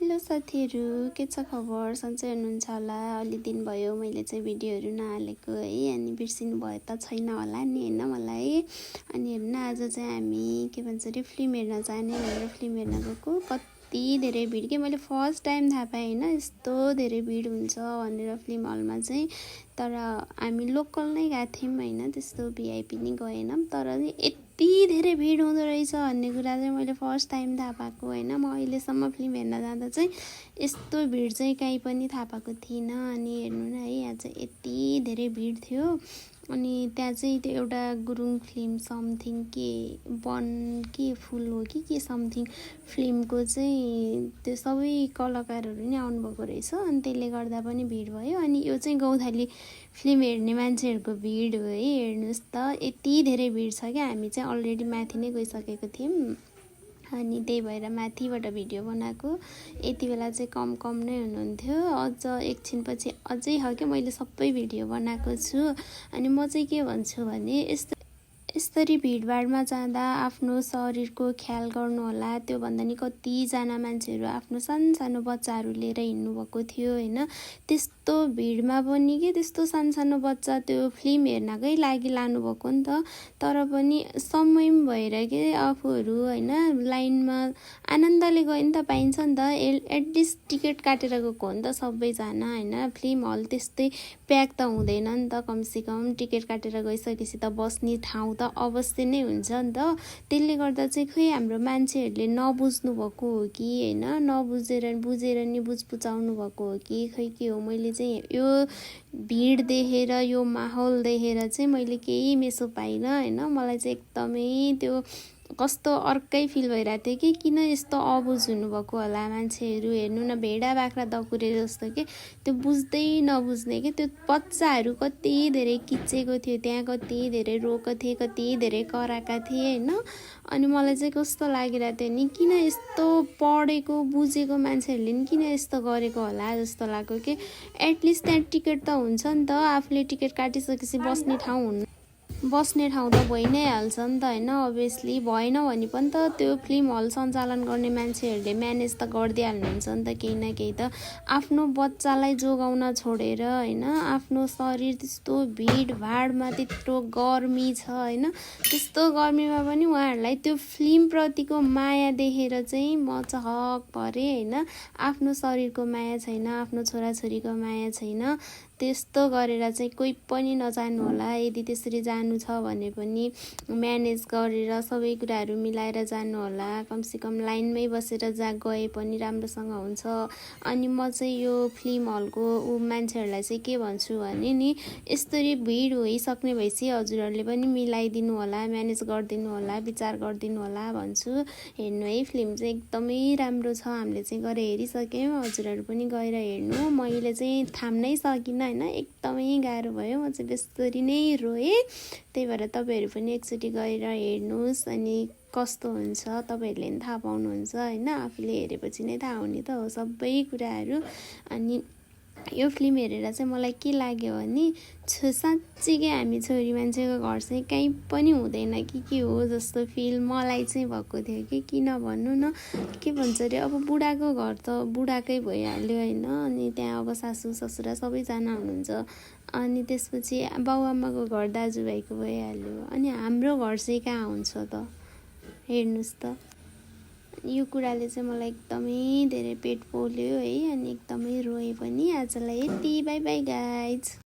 Hello साथीहरू, के छ खबर? सन्चै हुनुहुन्छ होला? अलि दिन भयो मैले चाहिँ भिडियोहरू नहालेको है। अनि बिर्सिनु भयो त छैन होला नि होइन मलाई। अनि हेर्नु न, आज चाहिँ हामी के भन्छ अरे फिल्म हेर्न जाने भनेर फिल्म हेर्न गएको। कति धेरै भिड के, मैले फर्स्ट टाइम थाहा पाएँ होइन यस्तो धेरै भिड हुन्छ भनेर फिल्म हलमा चाहिँ। तर हामी लोकल नै गएको थियौँ होइन, त्यस्तो भिआइपी नि गएनौँ। तर यति धेरै भिड हुँदो रहेछ भन्ने कुरा चाहिँ मैले फर्स्ट टाइम थाहा पाएको होइन। म अहिलेसम्म फिल्म हेर्न जाँदा चाहिँ यस्तो भिड चाहिँ कहीँ पनि थाहा पाएको थिइनँ। अनि हेर्नु न है, यहाँ चाहिँ यति धेरै भिड थियो। अनि त्यहाँ चाहिँ त्यो एउटा गुरुङ फिल्म समथिङ के फुल हो कि समथिङ फिल्मको चाहिँ त्यो सबै कलाकारहरू नै आउनुभएको रहेछ। अनि त्यसले गर्दा पनि भिड भयो। अनि यो चाहिँ गौथली फिल्म हेर्ने मान्छेहरूको भिड हो है। हेर्नुहोस् त, यति धेरै भिड छ क्या। हामी चाहिँ अलरेडी माथि नै गइसकेको थियौँ। अनि त्यही भएर माथिबाट भिडियो बनाएको। यति बेला चाहिँ कम नै हुनुहुन्थ्यो। अझ एकछिनपछि अझै हो क्या, मैले सबै भिडियो बनाएको छु। अनि म चाहिँ के भन्छु भने यसरी भिडभाडमा जाँदा आफ्नो शरीरको ख्याल गर्नु होला। त्योभन्दा नि कतिजना मान्छेहरू आफ्नो सानो बच्चाहरू लिएर हिँड्नुभएको थियो होइन। त्यस्तो भिडमा पनि के, त्यस्तो सानो बच्चा त्यो फिल्म हेर्नकै लागि लानुभएको नि त। तर पनि समय भएर के आफूहरू होइन लाइनमा आनन्दले गयो नि त, पाइन्छ नि त। एटलिस्ट टिकट काटेर गएको हो नि त सबैजना होइन। फिल्म हल त्यस्तै प्याक त हुँदैन नि त। कमसेकम टिकट काटेर गइसकेपछि त बस्ने ठाउँ त अवश्य नै हुन्छ नि त। त्यसले गर्दा चाहिँ खोइ हाम्रो मान्छेहरूले नबुझ्नु भएको हो कि होइन, बुझेर नि बुझाउनु भएको हो कि खै के हो। मैले चाहिँ यो भिड देखेर, यो माहौल देखेर चाहिँ मैले केही मेसो पाइनँ होइन। मलाई चाहिँ एकदमै त्यो कस्तो अर्कै फिल भइरहेको थियो कि किन यस्तो अबुझ हुनुभएको होला मान्छेहरू। हेर्नु न, भेडा बाख्रा दकुरे जस्तो के, त्यो बुझ्दै नबुझ्ने के। त्यो बच्चाहरू कति धेरै किचेको थियो त्यहाँ, कति धेरै रोएको थिए, कति धेरै कराएका थिए होइन। अनि मलाई चाहिँ कस्तो लागिरहेको थियो नि, किन यस्तो पढेको बुझेको मान्छेहरूले नि किन यस्तो गरेको होला जस्तो लाग्यो कि। एटलिस्ट त्यहाँ टिकट त हुन्छ नि त। आफूले टिकट काटिसकेपछि बस्ने ठाउँ त भइ नै हाल्छ नि त होइन। अभियसली भएन भने पनि त त्यो फिल्म हल सञ्चालन गर्ने मान्छेहरूले म्यानेज त गरिदिइहाल्नुहुन्छ नि त केही न केही त। आफ्नो बच्चालाई जोगाउन छोडेर होइन, आफ्नो शरीर त्यस्तो भिडभाडमा त्यत्रो गर्मी छ होइन, त्यस्तो गर्मीमा पनि उहाँहरूलाई त्यो फिल्मप्रतिको माया देखेर चाहिँ म चहक परेँ होइन। आफ्नो शरीरको माया छैन, आफ्नो छोराछोरीको माया छैन। त्यस्तो गरेर चाहिँ कोही पनि नजानु होला। यदि त्यसरी जानु छ भने पनि म्यानेज गरेर सबै कुराहरू मिलाएर जानु होला। कमसेकम लाइनमै बसेर गए पनि राम्रोसँग हुन्छ। अनि म चाहिँ यो फिल्म हलको मान्छेहरूलाई चाहिँ के भन्छु भने नि, यसरी भिड भइसक्ने भएपछि हजुरहरूले पनि मिलाइदिनु होला, म्यानेज गरिदिनु होला, विचार गरिदिनु होला भन्छु। हेर्नु है, फिल्म चाहिँ एकदमै राम्रो छ। हामीले चाहिँ गएर हेरिसक्यौँ, हजुरहरू पनि गएर हेर्नु। मैले चाहिँ थाम्नै सकिनँ होइन, एकदमै गाह्रो भयो। म चाहिँ बेसरी नै रोएँ। त्यही भएर तपाईँहरू पनि एकचोटि गएर हेर्नुहोस्। अनि कस्तो हुन्छ तपाईँहरूले पनि थाहा पाउनुहुन्छ होइन। आफूले हेरेपछि नै थाहा हुने त हो सबै कुराहरू। अनि यो फिल्म हेरेर चाहिँ मलाई के लाग्यो भने साँच्चीकै हामी छोरी मान्छेको घर चाहिँ कहीँ पनि हुँदैन कि हो जस्तो फिल मलाई चाहिँ भएको थियो कि। किन भन्नु न, के भन्छ अरे, अब बुढाको घर त बुढाकै भइहाल्यो होइन। अनि त्यहाँ अब सासू ससुरा सबैजना हुनुहुन्छ। अनि त्यसपछि बाउआमाको घर दाजुभाइको भइहाल्यो। अनि हाम्रो घर चाहिँ कहाँ हुन्छ त, हेर्नुहोस् त। यो कुराले चाहिँ मलाई एकदमै धेरै पेट पोल्यो है। अनि एकदमै रोएँ पनि। आजलाई यति, बाई बाई गाइज।